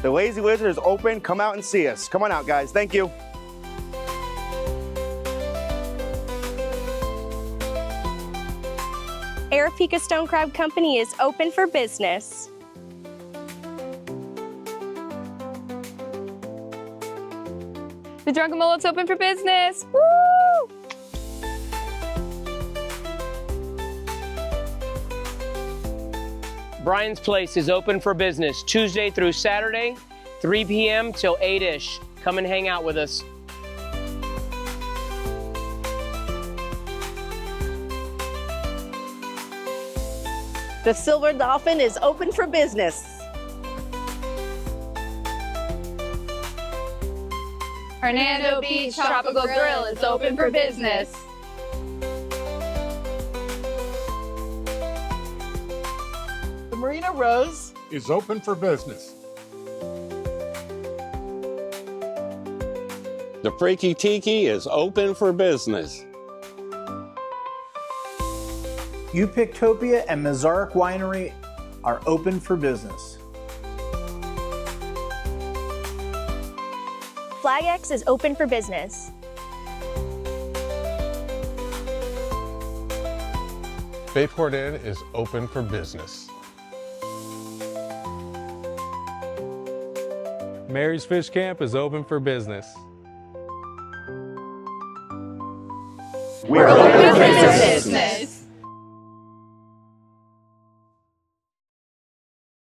The Lazy Lizard is open. Come out and see us. Come on out, guys. Thank you. Arapika Stone Crab Company is open for business. The Drunken Mullet's open for business. Woo! Brian's Place is open for business Tuesday through Saturday, 3 p.m. till 8-ish. Come and hang out with us. The Silver Dolphin is open for business. Hernando Beach Tropical Grill is open for business. The Marina Rose is open for business. The Freaky Tiki is open for business. Upictopia and Mazarek Winery are open for business. Flag X is open for business. Bayport Inn is open for business. Mary's Fish Camp is open for business. We're